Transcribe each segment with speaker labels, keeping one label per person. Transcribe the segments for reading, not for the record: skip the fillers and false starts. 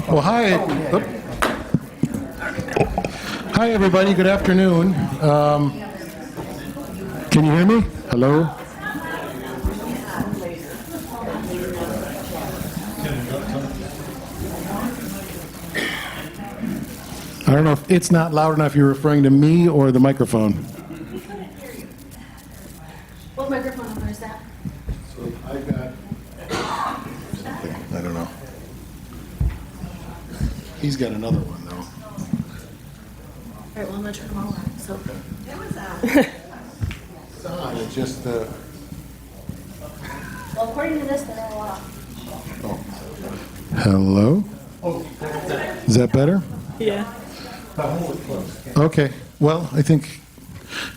Speaker 1: Well, hi. Hi, everybody. Good afternoon. Can you hear me? Hello? I don't know if it's not loud enough. You're referring to me or the microphone?
Speaker 2: What microphone number is that?
Speaker 1: So I got something. I don't know. He's got another one, though.
Speaker 2: All right, well, I'm going to turn them all on. So,
Speaker 1: It's on. It's just
Speaker 2: well, according to this, they're all off.
Speaker 1: Hello? Is that better?
Speaker 2: Yeah.
Speaker 1: Okay. Well, I think,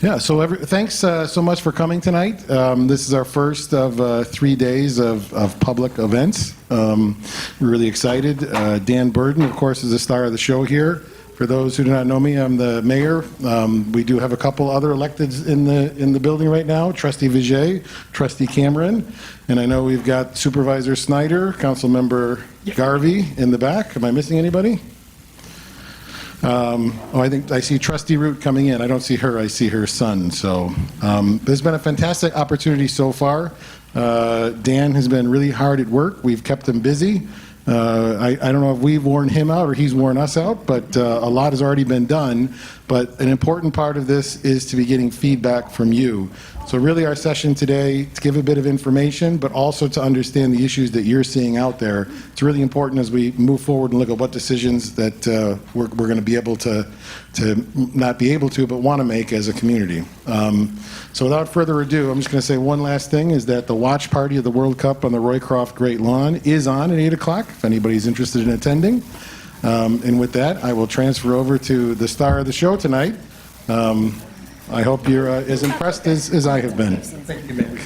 Speaker 1: yeah, so thanks so much for coming tonight. This is our first of 3 days of public events. We're really excited. Dan Burden, of course, is the star of the show here. For those who do not know me, I'm the mayor. We do have a couple other electeds in the building right now, Trustee Vigier, Trustee Cameron, and I know we've got Supervisor Snyder, Councilmember Garvey in the back. Am I missing anybody? I think I see Trustee Root coming in. I don't see her, I see her son. So there's been a fantastic opportunity so far. Dan has been really hard at work. We've kept him busy. I don't know if we've worn him out or he's worn us out, but a lot has already been done. But an important part of this is to be getting feedback from you. So really our session today, to give a bit of information, but also to understand the issues that you're seeing out there. It's really important as we move forward and look at what decisions that we're going to be able to not be able to, but want to make as a community. So without further ado, I'm just going to say one last thing, is that the watch party of the World Cup on the Roycroft Great Lawn is on at 8 o'clock, if anybody's interested in attending. And with that, I will transfer over to the star of the show tonight. I hope you're as impressed as I have been. Thank you, Mayor.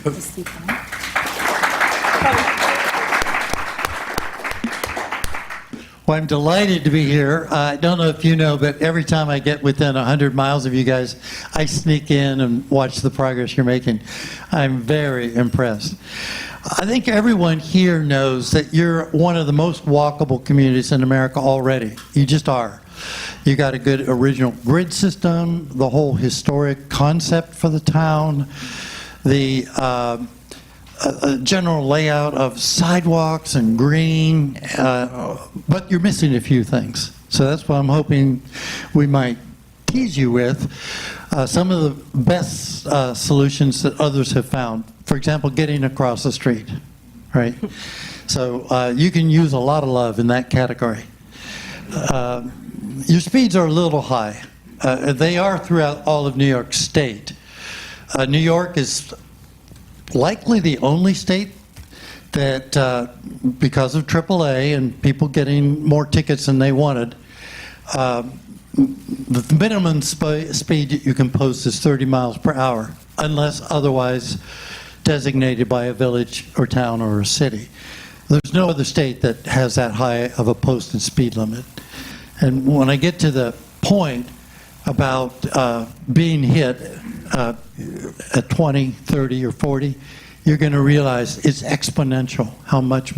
Speaker 3: Well, I'm delighted to be here. I don't know if you know, but every time I get within 100 miles of you guys, I sneak in and watch the progress you're making. I'm very impressed. I think everyone here knows that you're one of the most walkable communities in America already. You just are. You got a good original grid system, the whole historic concept for the town, the general layout of sidewalks and green, but you're missing a few things. So that's what I'm hoping we might tease you with. Some of the best solutions that others have found. For example, getting across the street, right? So you can use a lot of love in that category. Your speeds are a little high. They are throughout all of New York State. New York is likely the only state that, because of AAA and people getting more tickets than they wanted, the minimum speed that you can post is 30 miles per hour, unless otherwise designated by a village or town or a city. There's no other state that has that high of a posted speed limit. And when I get to the point about being hit at 20, 30, or 40, you're going to realize it's exponential how much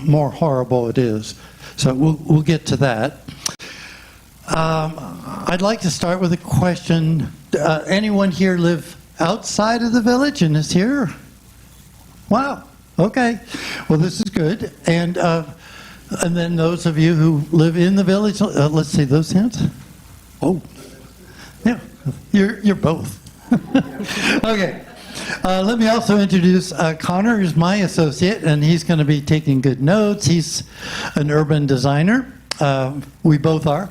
Speaker 3: more horrible it is. So we'll get to that. I'd like to start with a question. Anyone here live outside of the village and is here? Wow. Okay. Well, this is good. And then those of you who live in the village, let's see those hands. Oh, yeah, you're both. Okay. Let me also introduce Connor, who's my associate, and he's going to be taking good notes. He's an urban designer. We both are.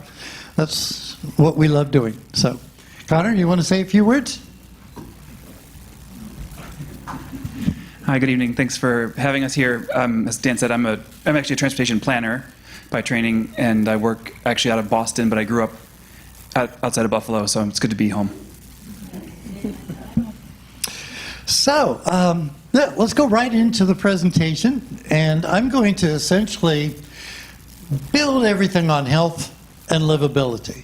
Speaker 3: That's what we love doing. So, Connor, you want to say a few words?
Speaker 4: Hi, good evening. Thanks for having us here. As Dan said, I'm actually a transportation planner by training, and I work actually out of Boston, but I grew up outside of Buffalo, so it's good to be home.
Speaker 3: So, let's go right into the presentation, and I'm going to essentially build everything on health and livability.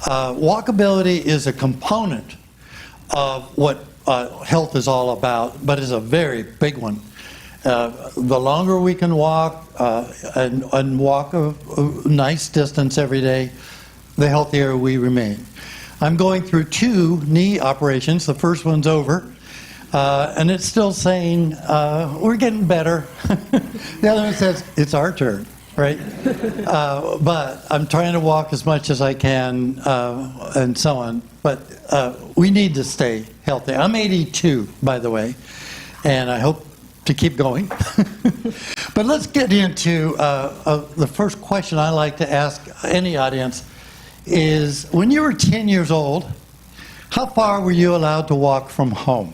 Speaker 3: Walkability is a component of what health is all about, but is a very big one. The longer we can walk and walk a nice distance every day, the healthier we remain. I'm going through 2 knee operations. The first one's over, and it's still saying, we're getting better. The other one says, it's our turn, right? But I'm trying to walk as much as I can, and so on. But we need to stay healthy. I'm 82, by the way, and I hope to keep going. But let's get into the first question I like to ask any audience is, when you were 10 years old, how far were you allowed to walk from home?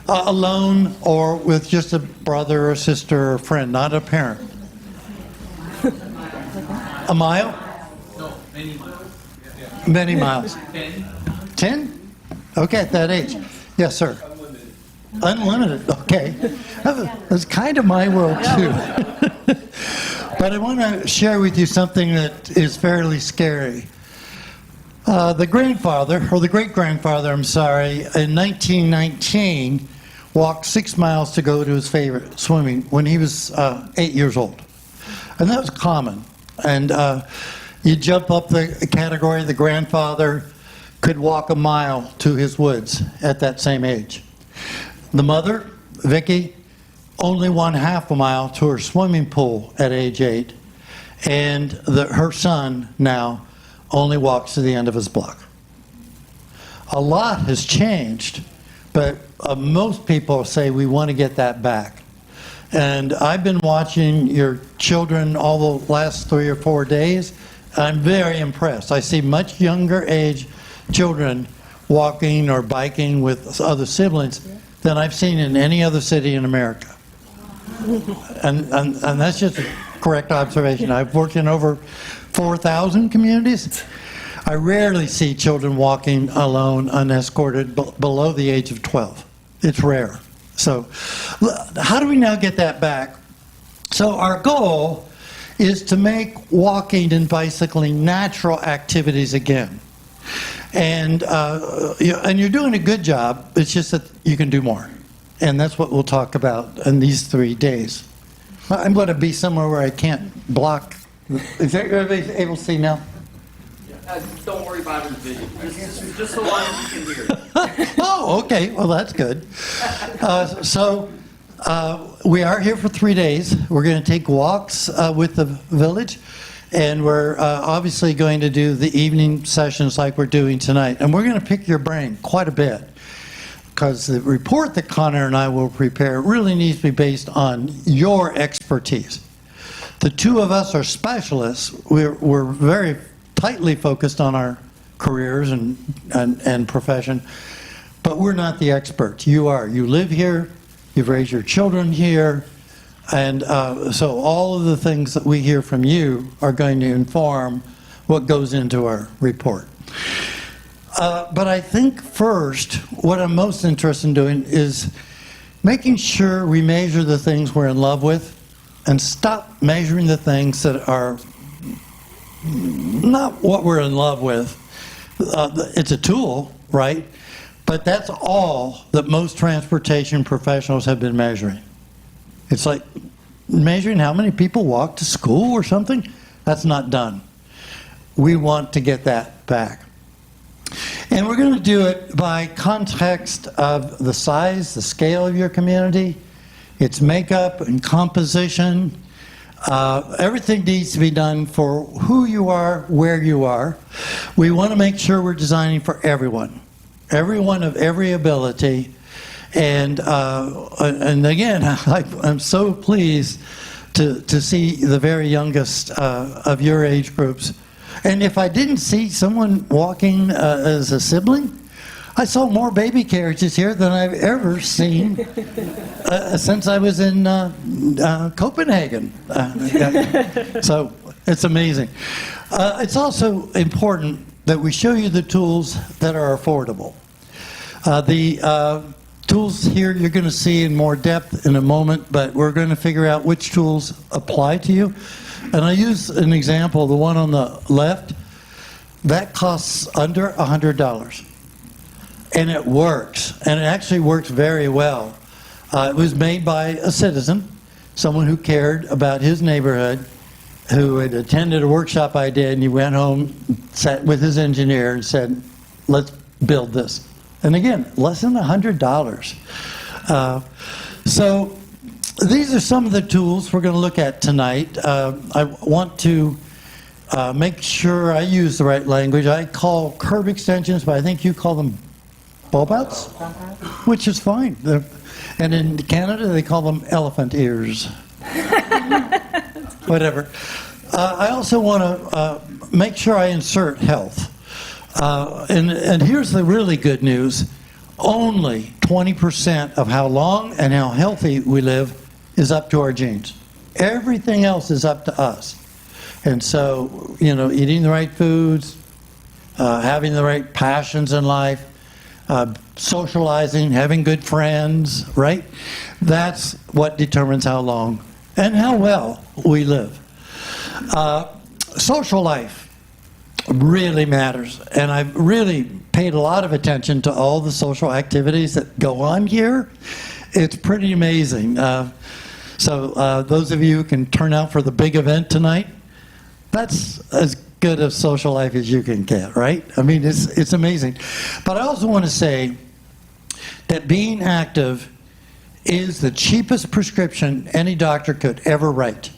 Speaker 3: Alone or with just a brother or sister or friend, not a parent? A mile?
Speaker 5: No, many miles.
Speaker 3: Many miles.
Speaker 5: 10.
Speaker 3: 10? Okay, at that age. Yes, sir. Unlimited, okay. That's kind of my world, too. But I want to share with you something that is fairly scary. The grandfather, or the great-grandfather, I'm sorry, in 1919, walked 6 miles to go to his favorite swimming when he was 8 years old. And that was common. And you jump up the category, the grandfather could walk a mile to his woods at that same age. The mother, Vicky, only 1/2 a mile to her swimming pool at age 8. And her son now only walks to the end of his block. A lot has changed, but most people say we want to get that back. And I've been watching your children all the last 3 or 4 days. I'm very impressed. I see much younger age children walking or biking with other siblings than I've seen in any other city in America. And that's just a correct observation. I've worked in over 4,000 communities. I rarely see children walking alone, unescorted, below the age of 12. It's rare. So how do we now get that back? So our goal is to make walking and bicycling natural activities again. And you're doing a good job. It's just that you can do more. And that's what we'll talk about in these 3 days. I'm going to be somewhere where I can't block. Is everybody able to see now?
Speaker 5: Don't worry about his vision. Just so long as you can hear.
Speaker 3: Oh, okay. Well, that's good. We are here for 3 days. We're going to take walks with the village. And we're obviously going to do the evening sessions like we're doing tonight. And we're going to pick your brain quite a bit, because the report that Connor and I will prepare really needs to be based on your expertise. The 2 of us are specialists. We're very tightly focused on our careers and profession, but we're not the experts. You are. You live here. You've raised your children here. And so all of the things that we hear from you are going to inform what goes into our report. But I think first, what I'm most interested in doing is making sure we measure the things we're in love with and stop measuring the things that are not what we're in love with. It's a tool, right? But that's all that most transportation professionals have been measuring. It's like measuring how many people walk to school or something. That's not done. We want to get that back. And we're going to do it by context of the size, the scale of your community, its makeup and composition. Everything needs to be done for who you are, where you are. We want to make sure we're designing for everyone of every ability. And again, I'm so pleased to see the very youngest of your age groups. And if I didn't see someone walking as a sibling, I saw more baby carriages here than I've ever seen since I was in Copenhagen. So it's amazing. It's also important that we show you the tools that are affordable. The tools here you're going to see in more depth in a moment, but we're going to figure out which tools apply to you. And I use an example, the one on the left, that costs under $100. And it works, and it actually works very well. It was made by a citizen, someone who cared about his neighborhood, who had attended a workshop I did, and he went home, sat with his engineer, and said, let's build this. And again, less than $100. So these are some of the tools we're going to look at tonight. I want to make sure I use the right language. I call curb extensions, but I think you call them bulb outs, which is fine. And in Canada, they call them elephant ears. Whatever. I also want to make sure I insert health. And here's the really good news. Only 20% of how long and how healthy we live is up to our genes. Everything else is up to us. And so, eating the right foods, having the right passions in life, socializing, having good friends, right? That's what determines how long and how well we live. Social life really matters, and I've really paid a lot of attention to all the social activities that go on here. It's pretty amazing. So those of you who can turn out for the big event tonight, that's as good a social life as you can get, right? I mean, it's amazing. But I also want to say that being active is the cheapest prescription any doctor could ever write.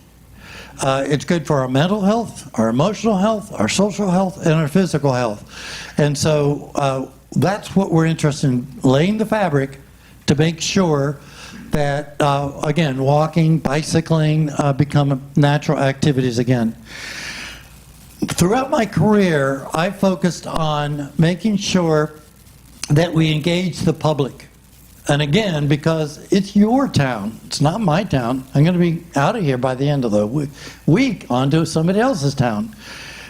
Speaker 3: It's good for our mental health, our emotional health, our social health, and our physical health. And so that's what we're interested in, laying the fabric to make sure that, again, walking, bicycling become natural activities again. Throughout my career, I focused on making sure that we engage the public. And again, because it's your town, it's not my town. I'm going to be out of here by the end of the week onto somebody else's town.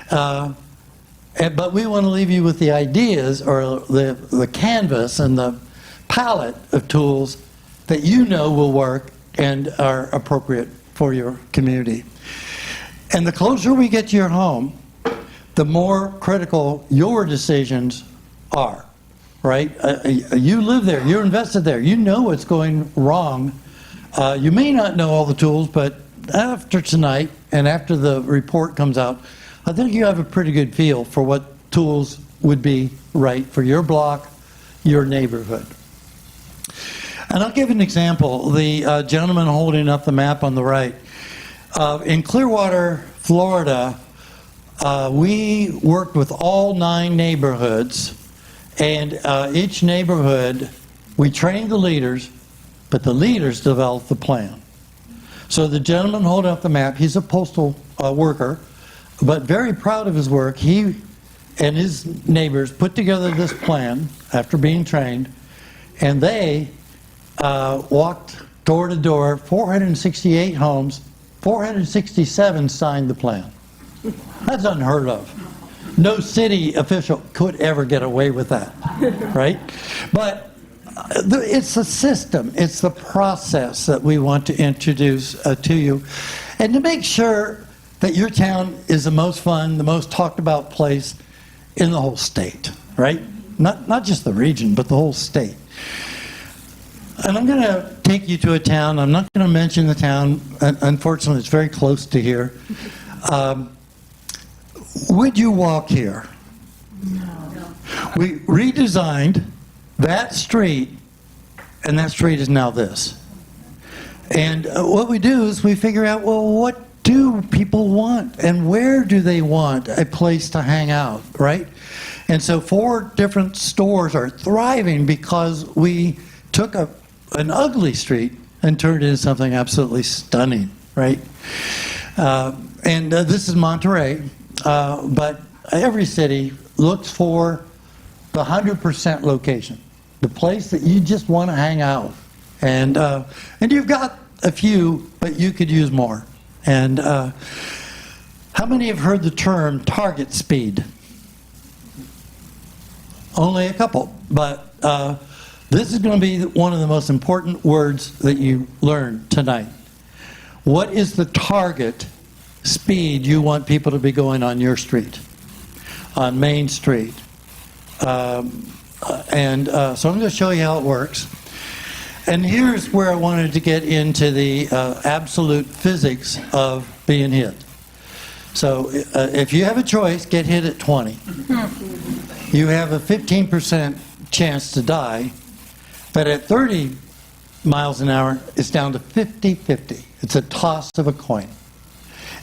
Speaker 3: But we want to leave you with the ideas or the canvas and the palette of tools that you know will work and are appropriate for your community. And the closer we get to your home, the more critical your decisions are. Right? You live there, you're invested there, you know what's going wrong. You may not know all the tools, but after tonight and after the report comes out, I think you have a pretty good feel for what tools would be right for your block, your neighborhood. And I'll give an example. The gentleman holding up the map on the right. In Clearwater, Florida, we worked with all 9 neighborhoods. And each neighborhood, we trained the leaders, but the leaders developed the plan. So the gentleman holding up the map, he's a postal worker, but very proud of his work. He and his neighbors put together this plan after being trained, and they walked door to door, 468 homes, 467 signed the plan. That's unheard of. No city official could ever get away with that, right? But it's the system, it's the process that we want to introduce to you. And to make sure that your town is the most fun, the most talked about place in the whole state, right? Not just the region, but the whole state. And I'm going to take you to a town. I'm not going to mention the town. Unfortunately, it's very close to here. Would you walk here? No. We redesigned that street, and that street is now this. And what we do is we figure out, well, what do people want, and where do they want a place to hang out, right? And so 4 different stores are thriving because we took an ugly street and turned it into something absolutely stunning, right? And this is Monterey. But every city looks for the 100% location, the place that you just want to hang out. And you've got a few, but you could use more. And how many have heard the term target speed? Only a couple. But this is going to be one of the most important words that you learn tonight. What is the target speed you want people to be going on your street, on Main Street? So I'm going to show you how it works. And here's where I wanted to get into the absolute physics of being hit. So if you have a choice, get hit at 20. You have a 15% chance to die, but at 30 miles an hour, it's down to 50-50. It's a toss of a coin.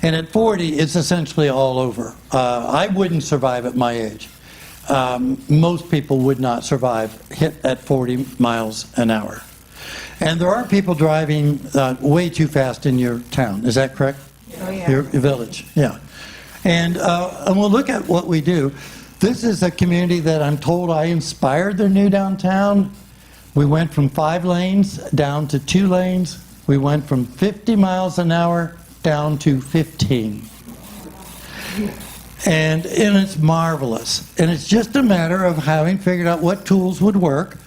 Speaker 3: And at 40, it's essentially all over. I wouldn't survive at my age. Most people would not survive hit at 40 miles an hour. And there are people driving way too fast in your town. Is that correct?
Speaker 2: Oh, yeah.
Speaker 3: Your village, yeah. And we'll look at what we do. This is a community that I'm told I inspired their new downtown. We went from 5 lanes down to 2 lanes. We went from 50 miles an hour down to 15. And it's marvelous. And it's just a matter of having figured out what tools would work.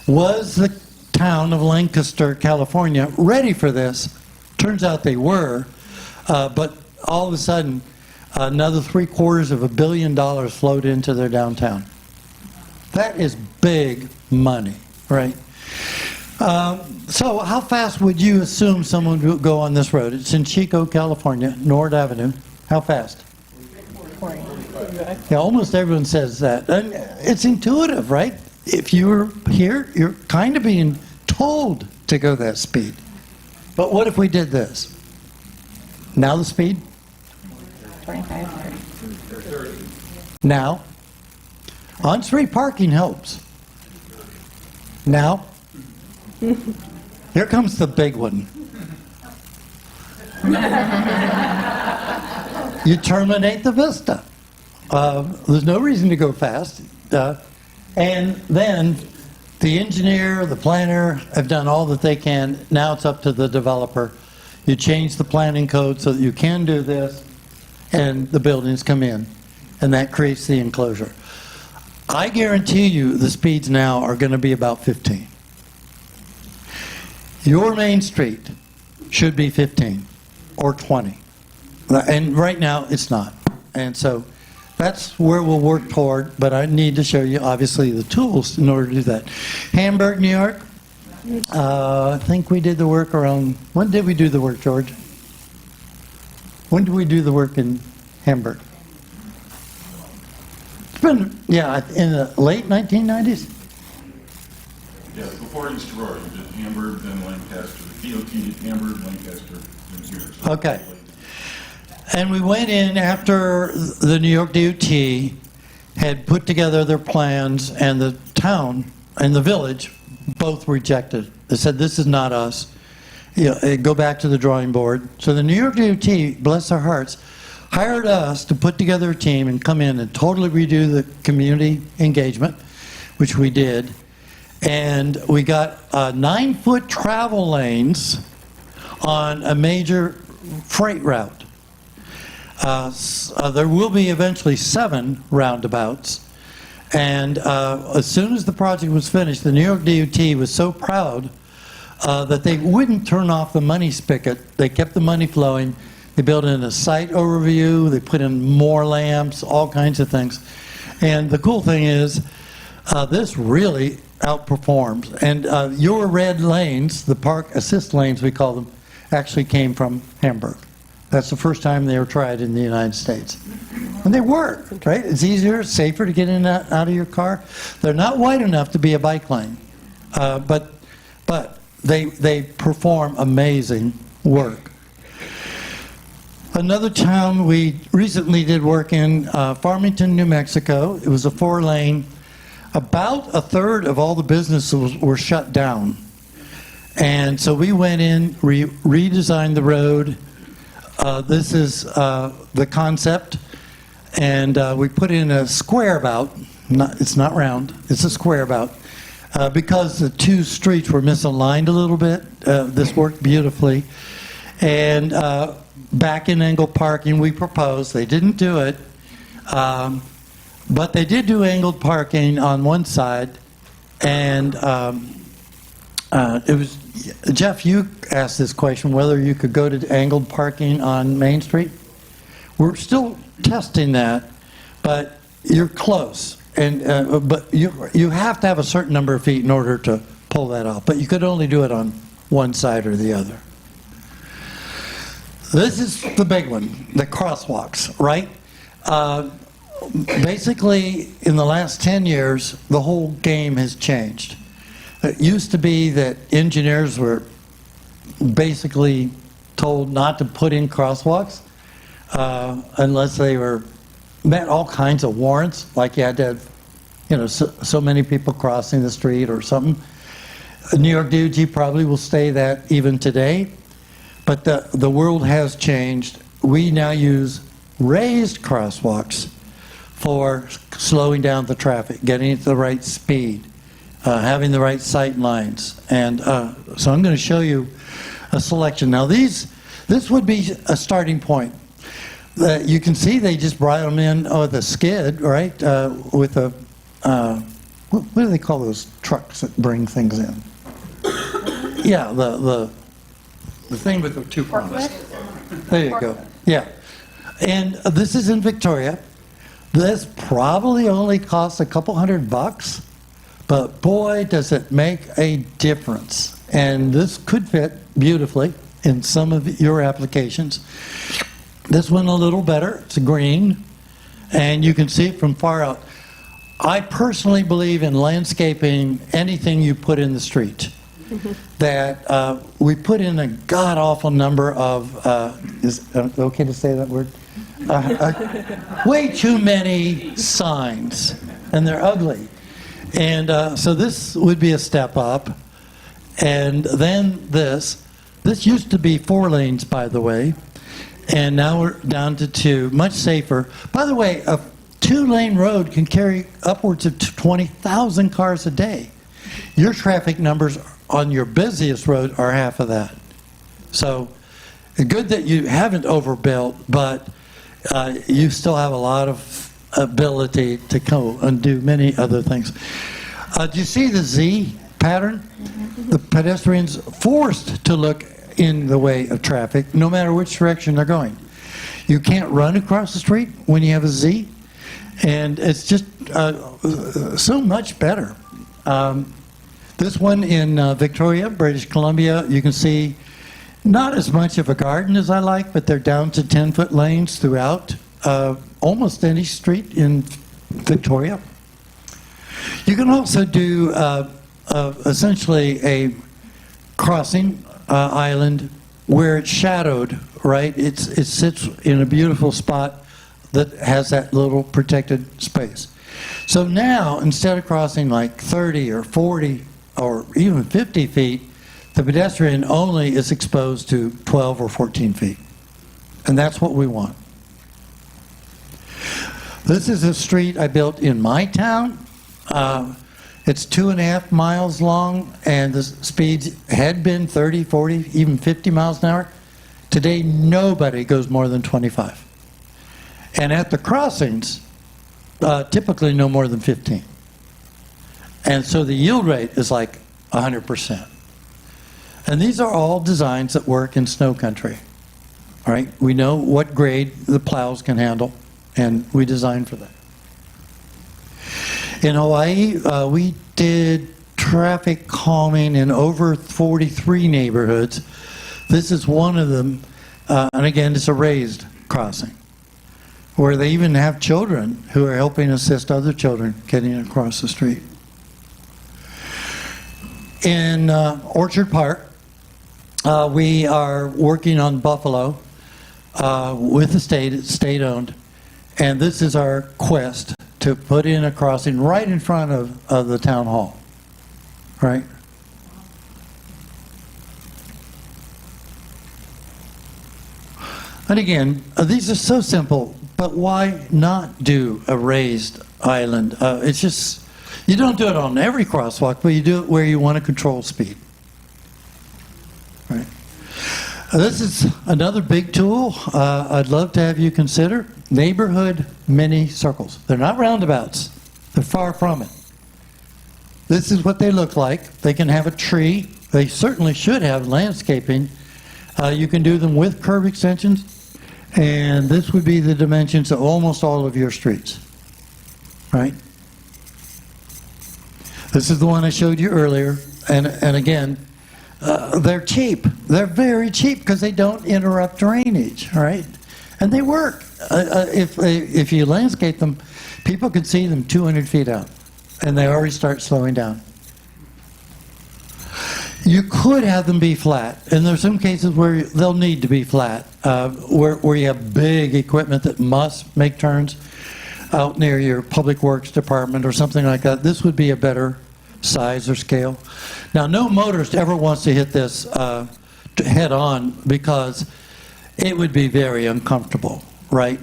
Speaker 3: Was the town of Lancaster, California, ready for this? Turns out they were. But all of a sudden, another $750 million flowed into their downtown. That is big money, right? So how fast would you assume someone would go on this road? It's in Chico, California, Nord Avenue. How fast?
Speaker 2: 40.
Speaker 3: Yeah, almost everyone says that. And it's intuitive, right? If you're here, you're kind of being told to go that speed. But what if we did this? Now the speed?
Speaker 2: 25, 30.
Speaker 3: Now. On-street parking helps. Now. Here comes the big one. You terminate the vista. There's no reason to go fast. And then the engineer, the planner have done all that they can. Now it's up to the developer. You change the planning code so that you can do this, and the buildings come in. And that creates the enclosure. I guarantee you the speeds now are going to be about 15. Your main street should be 15 or 20. And right now, it's not. And so that's where we'll work toward, but I need to show you, obviously, the tools in order to do that. Hamburg, New York. I think we did the work around, when did we do the work, George? When did we do the work in Hamburg? It's been, yeah, in the late 1990s?
Speaker 6: Yeah, before East Aurora, you did Hamburg, then Lancaster. The DOT did Hamburg, Lancaster, then here. So
Speaker 3: Okay. And we went in after the New York DOT had put together their plans, and the town and the village both rejected. They said, this is not us. You know, go back to the drawing board. So the New York DOT, bless their hearts, hired us to put together a team and come in and totally redo the community engagement, which we did. And we got 9-foot travel lanes on a major freight route. There will be eventually 7 roundabouts. And as soon as the project was finished, the New York DOT was so proud that they wouldn't turn off the money spigot. They kept the money flowing. They built in a site overview. They put in more lamps, all kinds of things. And the cool thing is, this really outperforms. And your red lanes, the park assist lanes we call them, actually came from Hamburg. That's the first time they were tried in the United States. And they work, right? It's easier, safer to get in and out of your car. They're not wide enough to be a bike lane, but they perform amazing work. Another town we recently did work in, Farmington, New Mexico. It was a 4-lane. About a third of all the businesses were shut down. And so we went in, redesigned the road. This is the concept. And we put in a square about. It's not round. It's a square about. Because the 2 streets were misaligned a little bit, this worked beautifully. And back in angled parking, we proposed. They didn't do it. But they did do angled parking on one side. And it was, Jeff, you asked this question, whether you could go to angled parking on Main Street. We're still testing that, but you're close. And but you have to have a certain number of feet in order to pull that off, but you could only do it on one side or the other. This is the big one, the crosswalks, right? Basically, in the last 10 years, the whole game has changed. It used to be that engineers were basically told not to put in crosswalks unless they met all kinds of warrants, like you had to have, so many people crossing the street or something. New York DOT probably will stay that even today, but the world has changed. We now use raised crosswalks for slowing down the traffic, getting it to the right speed, having the right sight lines. And so I'm going to show you a selection. Now this would be a starting point. You can see they just brought them in with a skid, right? With a, what do they call those trucks that bring things in? Yeah, the thing with the two prongs. There you go. Yeah. And this is in Victoria. This probably only costs a couple $100, but boy, does it make a difference. And this could fit beautifully in some of your applications. This one a little better. It's green, and you can see it from far out. I personally believe in landscaping anything you put in the street. That we put in a god-awful number of, is it okay to say that word? Way too many signs, and they're ugly. And so this would be a step up. And then this used to be 4 lanes, by the way, and now we're down to 2, much safer. By the way, a 2-lane road can carry upwards of 20,000 cars a day. Your traffic numbers on your busiest road are half of that. So good that you haven't overbuilt, but you still have a lot of ability to go and do many other things. Do you see the Z pattern? The pedestrians forced to look in the way of traffic, no matter which direction they're going. You can't run across the street when you have a Z, and it's just so much better. This one in Victoria, British Columbia, you can see not as much of a garden as I like, but they're down to 10-foot lanes throughout almost any street in Victoria. You can also do essentially a crossing island where it's shadowed, right? It sits in a beautiful spot that has that little protected space. So now, instead of crossing like 30 or 40 or even 50 feet, the pedestrian only is exposed to 12 or 14 feet. And that's what we want. This is a street I built in my town. It's 2.5 miles long, and the speeds had been 30, 40, even 50 miles an hour. Today, nobody goes more than 25. And at the crossings, typically no more than 15. And so the yield rate is like 100%. And these are all designs that work in snow country. All right, we know what grade the plows can handle, and we design for that. In Hawaii, we did traffic calming in over 43 neighborhoods. This is one of them, and again, it's a raised crossing, where they even have children who are helping assist other children getting across the street. In Orchard Park, we are working on Buffalo with the state, it's state-owned, and this is our quest to put in a crossing right in front of the town hall, right? And again, these are so simple, but why not do a raised island? It's just, you don't do it on every crosswalk, but you do it where you want to control speed. Right. This is another big tool I'd love to have you consider. Neighborhood mini circles. They're not roundabouts. They're far from it. This is what they look like. They can have a tree. They certainly should have landscaping. You can do them with curb extensions. And this would be the dimensions of almost all of your streets. Right? This is the one I showed you earlier. And again, they're cheap. They're very cheap because they don't interrupt drainage, right? And they work. If you landscape them, people can see them 200 feet out, and they already start slowing down. You could have them be flat, and there's some cases where they'll need to be flat, where you have big equipment that must make turns out near your public works department or something like that. This would be a better size or scale. Now, no motorist ever wants to hit this head on because it would be very uncomfortable, right?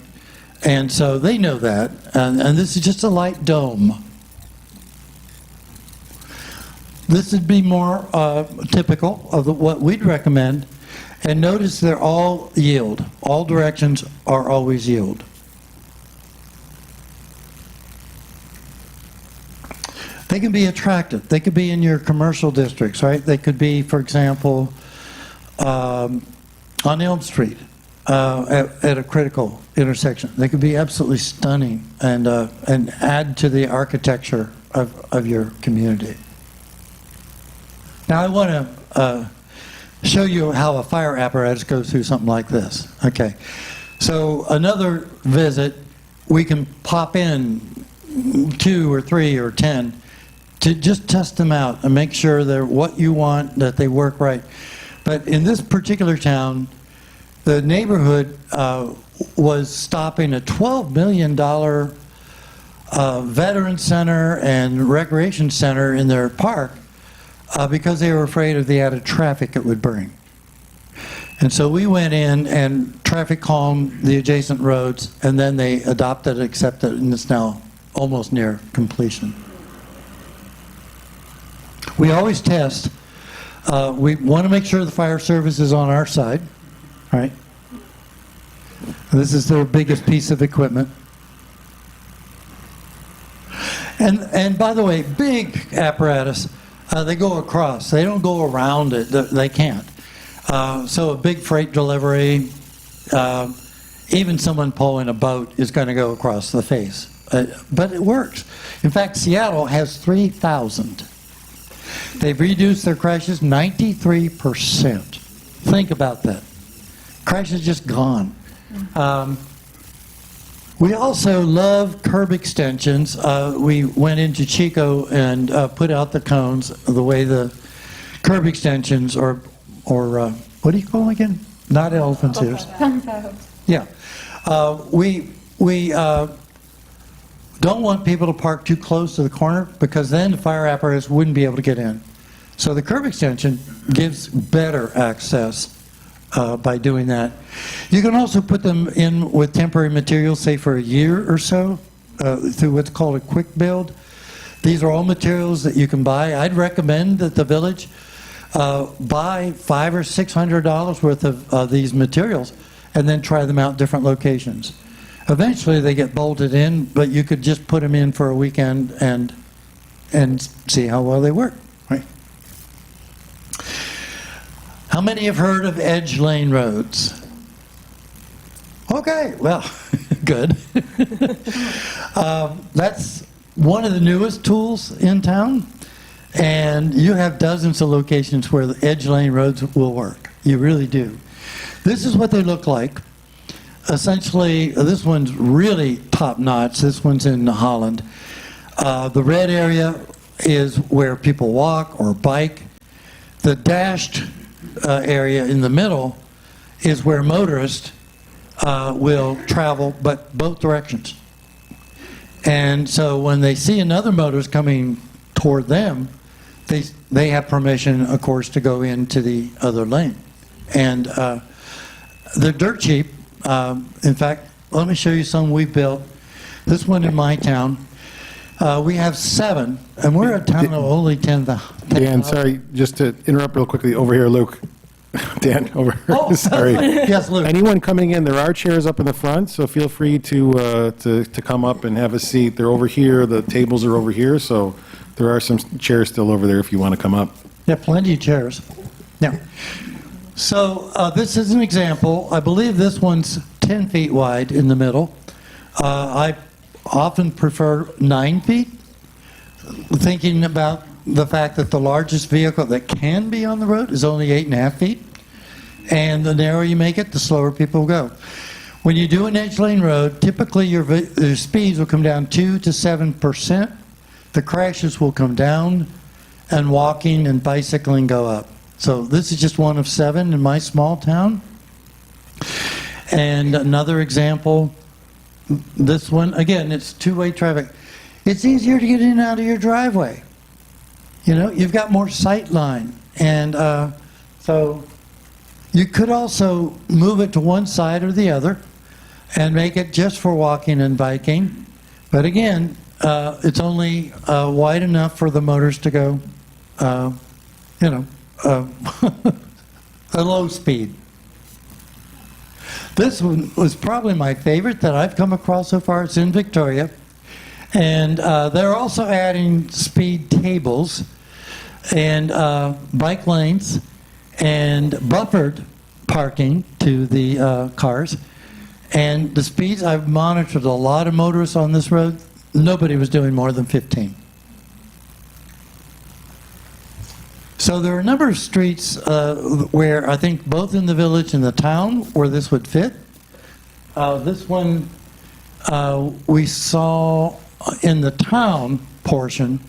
Speaker 3: And so they know that, and this is just a light dome. This would be more typical of what we'd recommend. And notice they're all yield. All directions are always yield. They can be attractive. They could be in your commercial districts, right? They could be, for example, on Elm Street at a critical intersection. They could be absolutely stunning and add to the architecture of your community. Now I want to show you how a fire apparatus goes through something like this. Okay, so another visit, we can pop in 2 or 3 or 10 to just test them out and make sure they're what you want, that they work right. But in this particular town, the neighborhood was stopping a $12 million veteran center and recreation center in their park because they were afraid of the added traffic it would bring. And so we went in and traffic calmed the adjacent roads, and then they adopted, accepted, and it's now almost near completion. We always test. We want to make sure the fire service is on our side, right? This is their biggest piece of equipment. And by the way, big apparatus, they go across. They don't go around it. They can't. So a big freight delivery, even someone pulling a boat is going to go across the face. But it works. In fact, Seattle has 3,000. They've reduced their crashes 93%. Think about that. Crashes just gone. We also love curb extensions. We went into Chico and put out the cones the way the curb extensions or what do you call them again? Not elephant's ears. Yeah. We don't want people to park too close to the corner because then the fire apparatus wouldn't be able to get in. So the curb extension gives better access by doing that. You can also put them in with temporary materials, say for a year or so, through what's called a quick build. These are all materials that you can buy. I'd recommend that the village buy $500 or $600 worth of these materials and then try them out in different locations. Eventually they get bolted in, but you could just put them in for a weekend and see how well they work, right? How many have heard of edge lane roads? Okay, well, good. That's one of the newest tools in town, and you have dozens of locations where the edge lane roads will work. You really do. This is what they look like. Essentially, this one's really top-notch. This one's in Holland. The red area is where people walk or bike. The dashed area in the middle is where motorists will travel, but both directions. And so when they see another motorist coming toward them, they have permission, of course, to go into the other lane. And they're dirt cheap. In fact, let me show you some we built. This one in my town. We have 7, and we're a town of only 10,000.
Speaker 1: Dan, sorry, just to interrupt real quickly, over here, Luke. Dan, over here,
Speaker 3: Oh,
Speaker 1: sorry.
Speaker 3: yes, Luke.
Speaker 1: Anyone coming in, there are chairs up in the front, so feel free to come up and have a seat. They're over here, the tables are over here, so there are some chairs still over there if you want to come up.
Speaker 3: Yeah, plenty of chairs. Yeah. So this is an example. I believe this one's 10 feet wide in the middle. I often prefer 9 feet, thinking about the fact that the largest vehicle that can be on the road is only 8.5 feet. And the narrower you make it, the slower people go. When you do an edge lane road, typically your speeds will come down 2 to 7%. The crashes will come down, and walking and bicycling go up. So this is just one of 7 in my small town. And another example, this one, again, it's two-way traffic. It's easier to get in and out of your driveway. You know, you've got more sight line. And so you could also move it to one side or the other and make it just for walking and biking. But again, it's only wide enough for the motors to go, you know, a low speed. This one was probably my favorite that I've come across so far. It's in Victoria. And they're also adding speed tables and bike lanes and buffered parking to the cars. And the speeds, I've monitored a lot of motorists on this road. Nobody was doing more than 15. So there are a number of streets where I think both in the village and the town where this would fit. This one we saw in the town portion,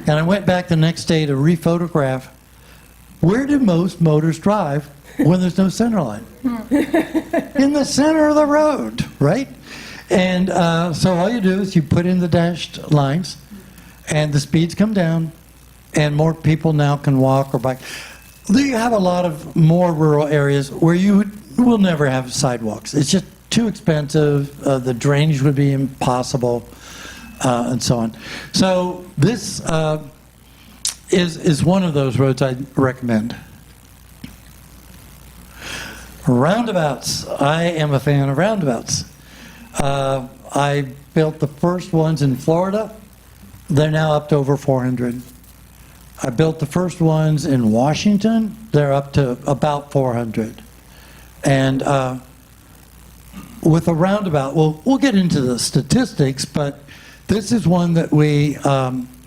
Speaker 3: and I went back the next day to rephotograph. Where do most motors drive when there's no center line? In the center of the road, right? And so all you do is you put in the dashed lines, and the speeds come down, and more people now can walk or bike. You have a lot of more rural areas where you will never have sidewalks. It's just too expensive. The drainage would be impossible, and so on. So this is one of those roads I recommend. Roundabouts. I am a fan of roundabouts. I built the first ones in Florida. They're now up to over 400. I built the first ones in Washington. They're up to about 400. And with a roundabout, we'll get into the statistics, but this is one that we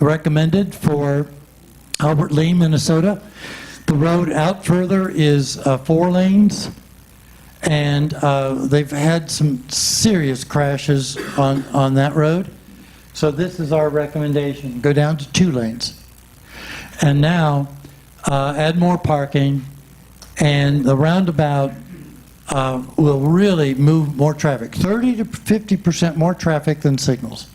Speaker 3: recommended for Albert Lee, Minnesota. The road out further is 4 lanes, and they've had some serious crashes on that road. So this is our recommendation. Go down to 2 lanes. And now add more parking, and the roundabout will really move more traffic. 30 to 50% more traffic than signals.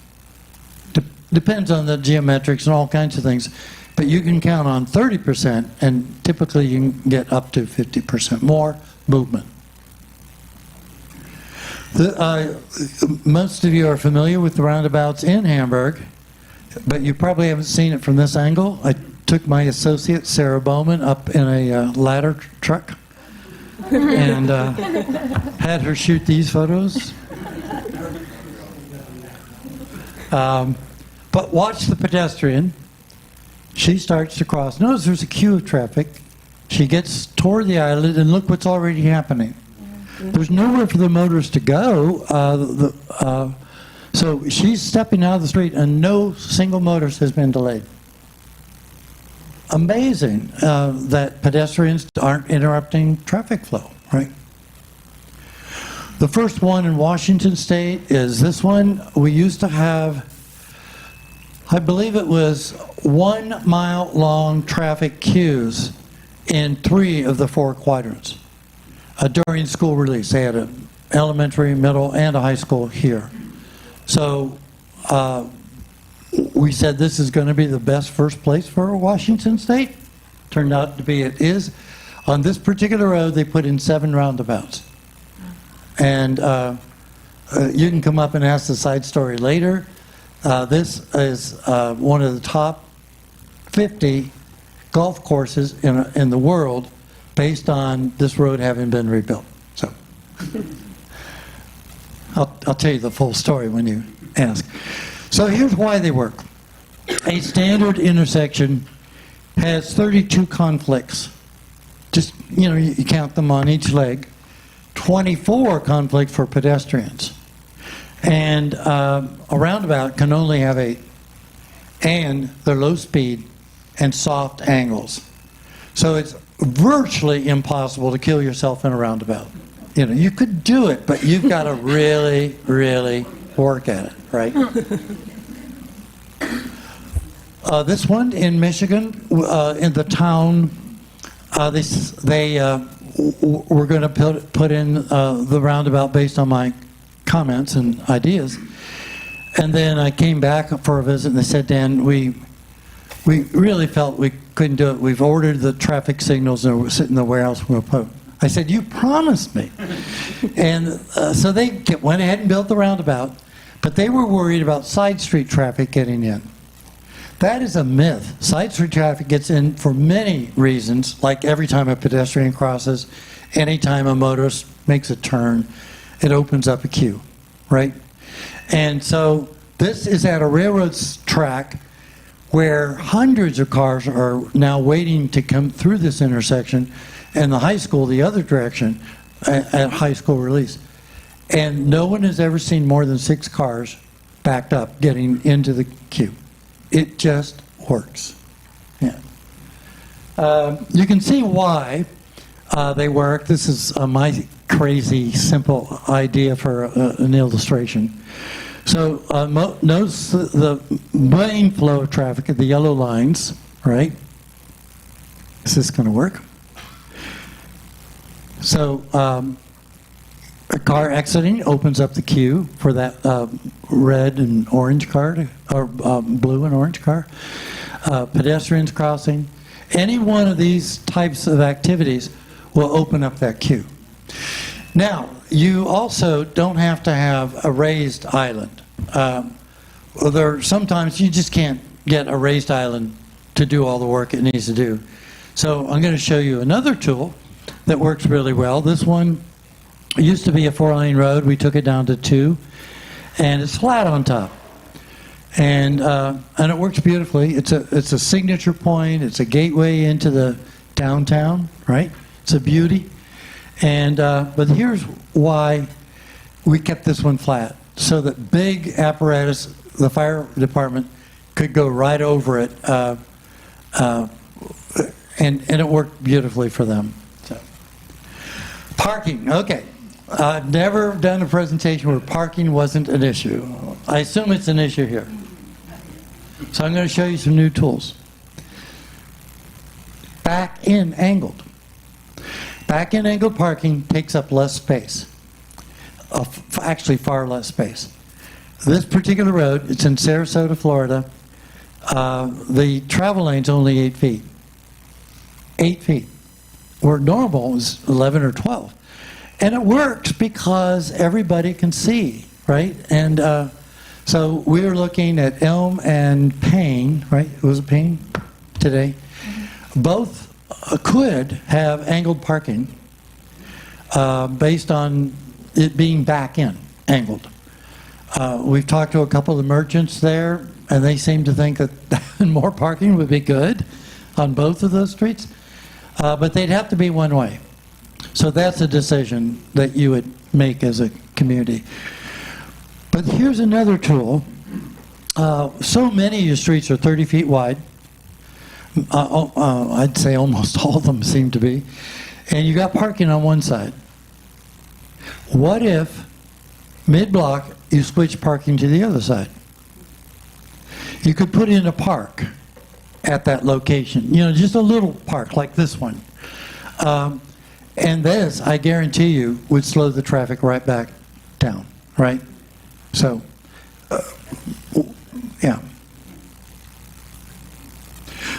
Speaker 3: Depends on the geometrics and all kinds of things. But you can count on 30%, and typically you can get up to 50% more movement. Most of you are familiar with the roundabouts in Hamburg, but you probably haven't seen it from this angle. I took my associate, Sarah Bowman, up in a ladder truck and had her shoot these photos. But watch the pedestrian. She starts to cross. Notice there's a queue of traffic. She gets toward the island, and look what's already happening. There's nowhere for the motorists to go. So she's stepping out of the street, and no single motorist has been delayed. Amazing that pedestrians aren't interrupting traffic flow, right? The first one in Washington State is this one. We used to have, I believe it was 1 mile long traffic queues in 3 of the 4 quadrants during school release. They had an elementary, middle, and a high school here. So we said this is going to be the best first place for Washington State. Turned out to be it is. On this particular road, they put in 7 roundabouts. And you can come up and ask the side story later. This is one of the top 50 golf courses in the world based on this road having been rebuilt. So I'll tell you the full story when you ask. So here's why they work. A standard intersection has 32 conflicts. Just, you know, you count them on each leg. 24 conflicts for pedestrians. And a roundabout can only have 8. And they're low speed, and soft angles. So it's virtually impossible to kill yourself in a roundabout. You know, you could do it, but you've got to really, really work at it, right? This one in Michigan, in the town, they were going to put in the roundabout based on my comments and ideas. And then I came back for a visit and they said, Dan, we really felt we couldn't do it. We've ordered the traffic signals and we're sitting in the warehouse. We'll put. I said, you promised me. And so they went ahead and built the roundabout, but they were worried about side street traffic getting in. That is a myth. Side street traffic gets in for many reasons, like every time a pedestrian crosses, anytime a motorist makes a turn, it opens up a queue, right? And so this is at a railroad track where hundreds of cars are now waiting to come through this intersection, and the high school the other direction at high school release. And no one has ever seen more than 6 cars backed up getting into the queue. It just works. Yeah. You can see why they work. This is my crazy, simple idea for an illustration. So notice the main flow of traffic at the yellow lines, right? Is this going to work? So a car exiting opens up the queue for that red and orange car, or blue and orange car. Pedestrians crossing. Any one of these types of activities will open up that queue. Now, you also don't have to have a raised island. Sometimes you just can't get a raised island to do all the work it needs to do. So I'm going to show you another tool that works really well. This one used to be a 4-lane road. We took it down to 2, and it's flat on top. And it works beautifully. It's a signature point. It's a gateway into the downtown, right? It's a beauty. And but here's why we kept this one flat, so that big apparatus, the fire department, could go right over it, and it worked beautifully for them. So. Parking, okay. I've never done a presentation where parking wasn't an issue. I assume it's an issue here. So I'm going to show you some new tools. Back-in angled. Back-in angled parking takes up less space. Actually, far less space. This particular road, it's in Sarasota, Florida. The travel lane's only 8 feet. 8 feet. Where normal is 11 or 12. And it works because everybody can see, right? And so we were looking at Elm and Payne, right? It was Payne today. Both could have angled parking based on it being back in, angled. We've talked to a couple of merchants there, and they seem to think that more parking would be good on both of those streets, but they'd have to be one way. So that's a decision that you would make as a community. But here's another tool. So many of your streets are 30 feet wide. I'd say almost all of them seem to be. And you got parking on one side. What if mid-block you switch parking to the other side? You could put in a park at that location. You know, just a little park like this one. And this, I guarantee you, would slow the traffic right back down, right? So, yeah.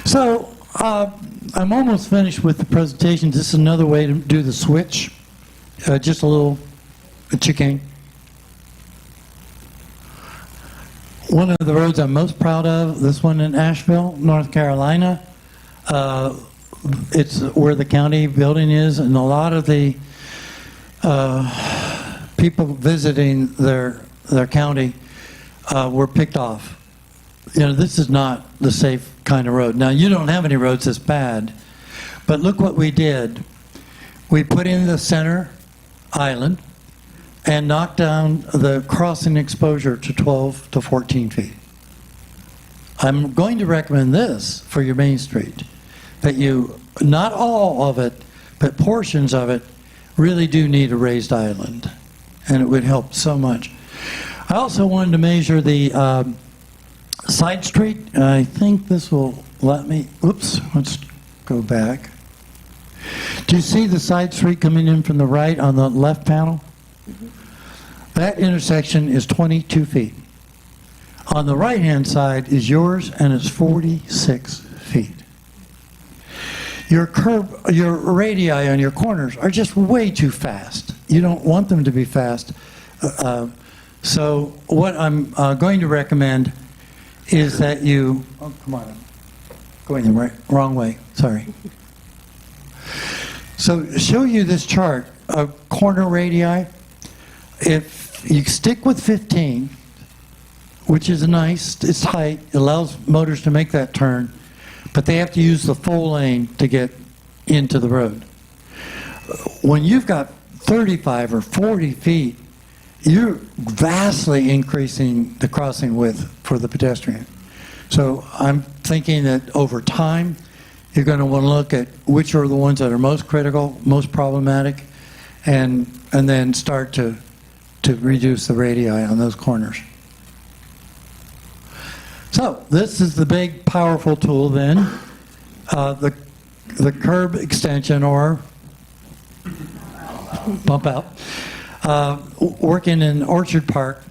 Speaker 3: So, I'm almost finished with the presentation. This is another way to do the switch. Just a little chicane. One of the roads I'm most proud of, this one in Asheville, North Carolina. It's where the county building is, and a lot of the people visiting their county were picked off. You know, this is not the safe kind of road. Now, you don't have any roads this bad, but look what we did. We put in the center island and knocked down the crossing exposure to 12 to 14 feet. I'm going to recommend this for your Main Street, that you, not all of it, but portions of it, really do need a raised island, and it would help so much. I also wanted to measure the side street. I think this will let me, oops, let's go back. Do you see the side street coming in from the right on the left panel? That intersection is 22 feet. On the right-hand side is yours, and it's 46 feet. Your radii on your corners are just way too fast. You don't want them to be fast. So what I'm going to recommend is that you, oh, come on, I'm going the wrong way, sorry. So to show you this chart of corner radii, if you stick with 15, which is nice, it's tight, it allows motors to make that turn, but they have to use the full lane to get into the road. When you've got 35 or 40 feet, you're vastly increasing the crossing width for the pedestrian. So I'm thinking that over time, you're going to want to look at which are the ones that are most critical, most problematic, and then start to reduce the radii on those corners. So this is the big, powerful tool then, the curb extension or bump out. Working in Orchard Park,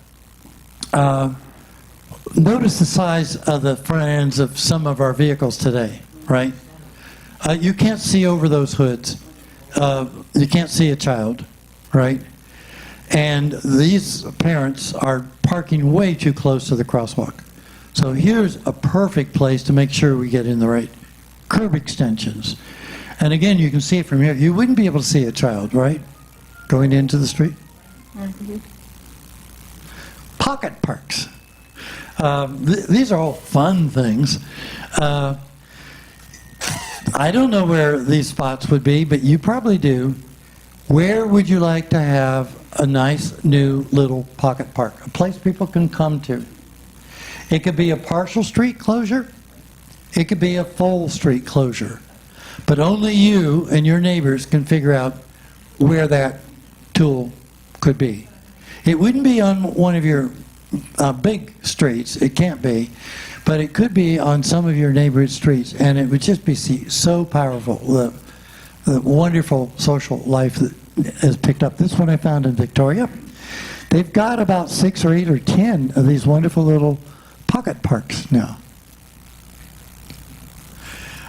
Speaker 3: notice the size of the front ends of some of our vehicles today, right? You can't see over those hoods. You can't see a child, right? And these parents are parking way too close to the crosswalk. So here's a perfect place to make sure we get in the right curb extensions. And again, you can see it from here. You wouldn't be able to see a child, right? Going into the street. Pocket parks. These are all fun things. I don't know where these spots would be, but you probably do. Where would you like to have a nice new little pocket park? A place people can come to. It could be a partial street closure. It could be a full street closure. But only you and your neighbors can figure out where that tool could be. It wouldn't be on one of your big streets. It can't be. But it could be on some of your neighborhood streets, and it would just be so powerful, the wonderful social life that has picked up. This one I found in Victoria. They've got about 6 or 8 or 10 of these wonderful little pocket parks now.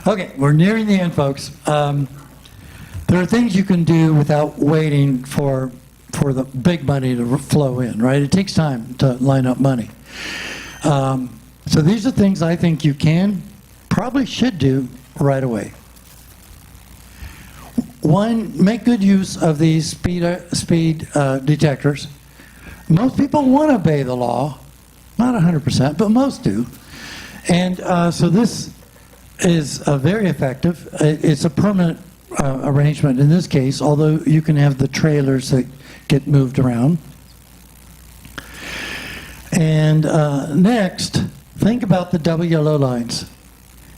Speaker 3: Okay, we're nearing the end, folks. There are things you can do without waiting for the big money to flow in, right? It takes time to line up money. So these are things I think you can, probably should do right away. One, make good use of these speed detectors. Most people want to obey the law, not 100%, but most do. And so this is very effective. It's a permanent arrangement in this case, although you can have the trailers that get moved around. And next, think about the double yellow lines.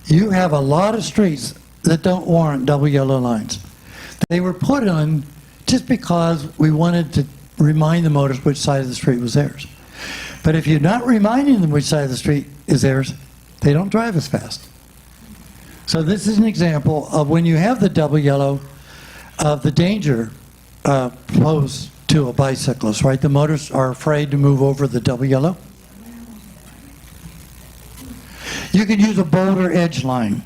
Speaker 3: You have a lot of streets that don't warrant double yellow lines. They were put on just because we wanted to remind the motorists which side of the street was theirs. But if you're not reminding them which side of the street is theirs, they don't drive as fast. So this is an example of when you have the double yellow, of the danger posed to a bicyclist, right? The motorists are afraid to move over the double yellow. You could use a boulder edge line.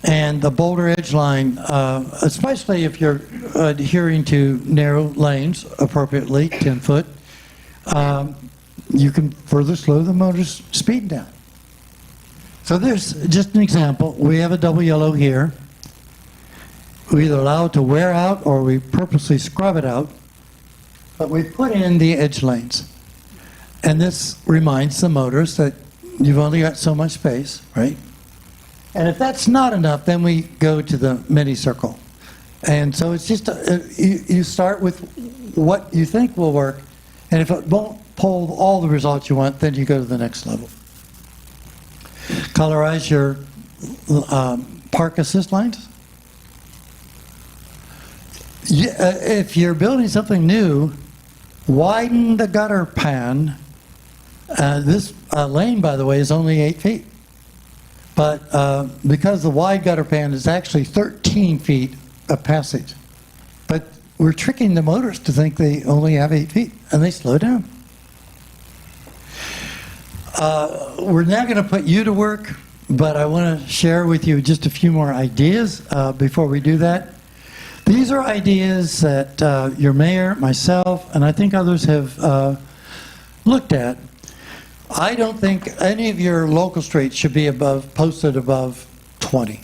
Speaker 3: And the boulder edge line, especially if you're adhering to narrow lanes appropriately, 10 foot, you can further slow the motor's speed down. So there's just an example. We have a double yellow here. We either allow it to wear out or we purposely scrub it out. But we put in the edge lanes. And this reminds the motorists that you've only got so much space, right? And if that's not enough, then we go to the mini circle. And so it's just, you start with what you think will work, and if it won't pull all the results you want, then you go to the next level. colorize your park assist lines? If you're building something new, widen the gutter pan. This lane, by the way, is only 8 feet. But because the wide gutter pan is actually 13 feet of passage. But we're tricking the motorists to think they only have 8 feet, and they slow down. We're now going to put you to work, but I want to share with you just a few more ideas before we do that. These are ideas that your mayor, myself, and I think others have looked at. I don't think any of your local streets should be posted above 20.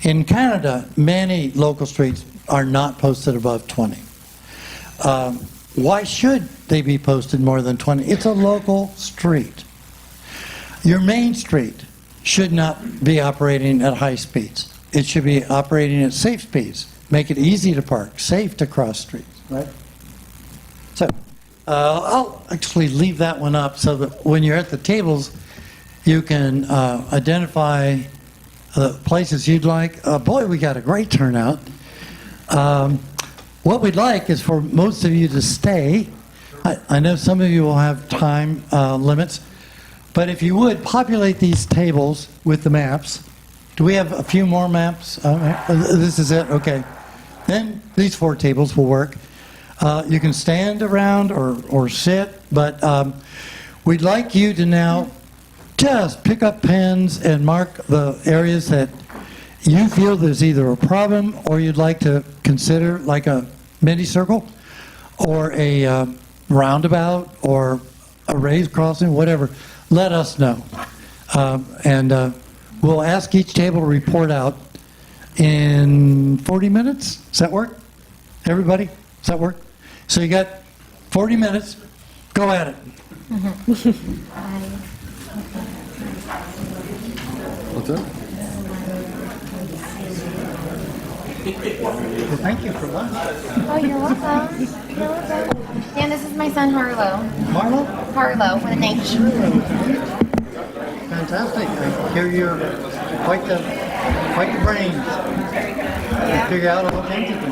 Speaker 3: In Canada, many local streets are not posted above 20. Why should they be posted more than 20? It's a local street. Your main street should not be operating at high speeds. It should be operating at safe speeds. Make it easy to park, safe to cross streets, right? So, I'll actually leave that one up so that when you're at the tables, you can identify the places you'd like. Boy, we got a great turnout. What we'd like is for most of you to stay. I know some of you will have time limits, but if you would, populate these tables with the maps. Do we have a few more maps? This is it? Okay. Then these 4 tables will work. You can stand around or sit, but we'd like you to now just pick up pens and mark the areas that you feel there's either a problem or you'd like to consider, like a mini circle or a roundabout or a raised crossing, whatever. Let us know. And we'll ask each table to report out in 40 minutes. Does that work? Everybody? Does that work? So you got 40 minutes. Go at it.
Speaker 1: What's up?
Speaker 3: Thank you for lunch.
Speaker 2: Oh, you're welcome. You're welcome. Dan, this is my son Harlow.
Speaker 3: Marlo?
Speaker 2: Harlow with an H.
Speaker 3: Fantastic. I hear you're quite the brains. You figure out all kinds of things.